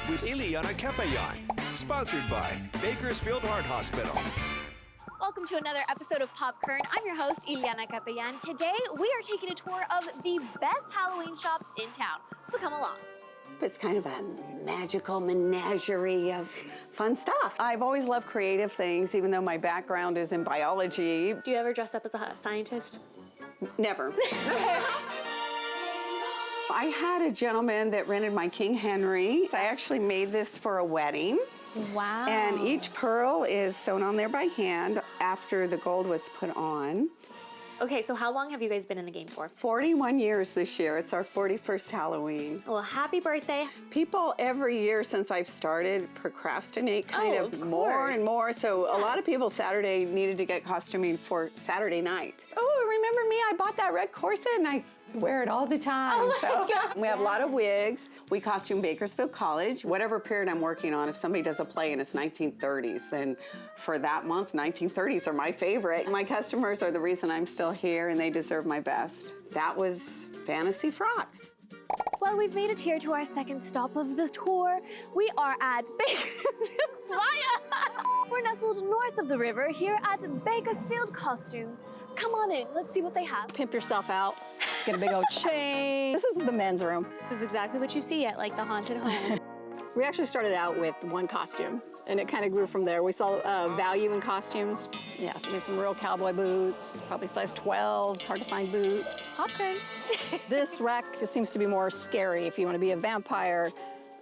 with Ileana Kapayan. Sponsored by Bakersfield Heart Hospital. Welcome to another episode of Pop Kern. I'm your host, Ileana Kapayan. Today, we are taking a tour of the best Halloween shops in town. So come along. It's kind of a magical menagerie of fun stuff. I've always loved creative things, even though my background is in biology. Do you ever dress up as a scientist? Never. I had a gentleman that rented my King Henry. I actually made this for a wedding. Wow. And each pearl is sewn on there by hand after the gold was put on. Okay, so how long have you guys been in the game for? 41 years this year. It's our 41st Halloween. Well, happy birthday. People every year since I've started procrastinate kind of more course. and more. So a lot of Yes. people Saturday needed to get costuming for Saturday night. Oh, remember me? I bought that red corset and I wear it all the time. Oh my so God. we have a lot of wigs. We costume Bakersfield College. Whatever period I'm working on, if somebody does a play and it's 1930s, then for that month, 1930s are my favorite. My customers are the reason I'm still here and they deserve my best. That was Fantasy Frocks. Well, we've made it here to our second stop of the tour. We are at Bakersfield. We're nestled north of the river here at Bakersfield Costumes. Come on in, let's see what they have. Pimp yourself out. Get a big old chain. This is the men's room. This is exactly what you see at like the haunted home. We actually started out with one costume, and it kind of grew from there. We saw value in costumes. Yeah, so there's some real cowboy boots, probably size 12s, hard to find boots. Okay. This rack just seems to be more scary if you want to be a vampire,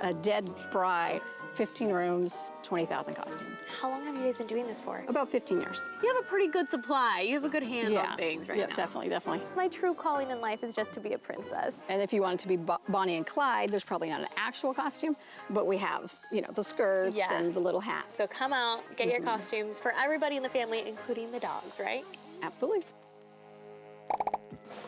a dead bride. 15 rooms, 20,000 costumes. How long have you guys been doing this for? About 15 years. You have a pretty good supply. You have a good hand on things right now. Definitely, definitely. My true calling in life is just to be a princess. And if you wanted to be Bonnie and Clyde, there's probably not an actual costume, but we have, you know, the skirts and the little hat. So come out, get your costumes for everybody in the family, including the dogs, right? Absolutely.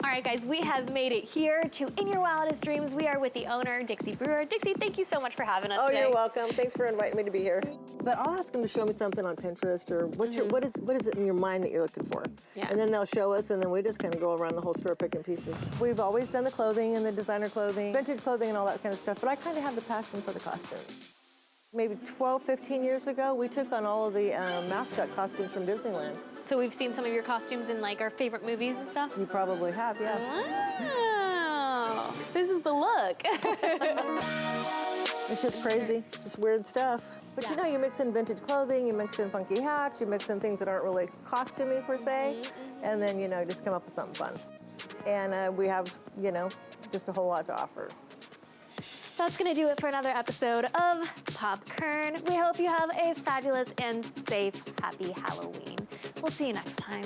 All right, guys, we have made it here to In Your Wildest Dreams. We are with the owner, Dixie Brewer. Dixie, thank you so much for having us today. You're welcome. Thanks for inviting me to be here. But I'll ask them to show me something on Pinterest or what is it in your mind that you're looking for? Yeah. And then they'll show us, and then we just kind of go around the whole store picking pieces. We've always done the clothing and the designer clothing, vintage clothing and all that kind of stuff, but I kind of have the passion for the costumes. Maybe 12, 15 years ago, we took on all of the mascot costumes from Disneyland. So we've seen some of your costumes in like our favorite movies and stuff? You probably have, yeah. Wow, this is the look. It's just crazy, just weird stuff. But you know, you mix in vintage clothing, you mix in funky hats, you mix in things that aren't really costumey per se, and then, you know, just come up with something fun. And we have, you know, just a whole lot to offer. That's gonna do it for another episode of Pop Kern. We hope you have a fabulous and safe, happy Halloween. We'll see you next time.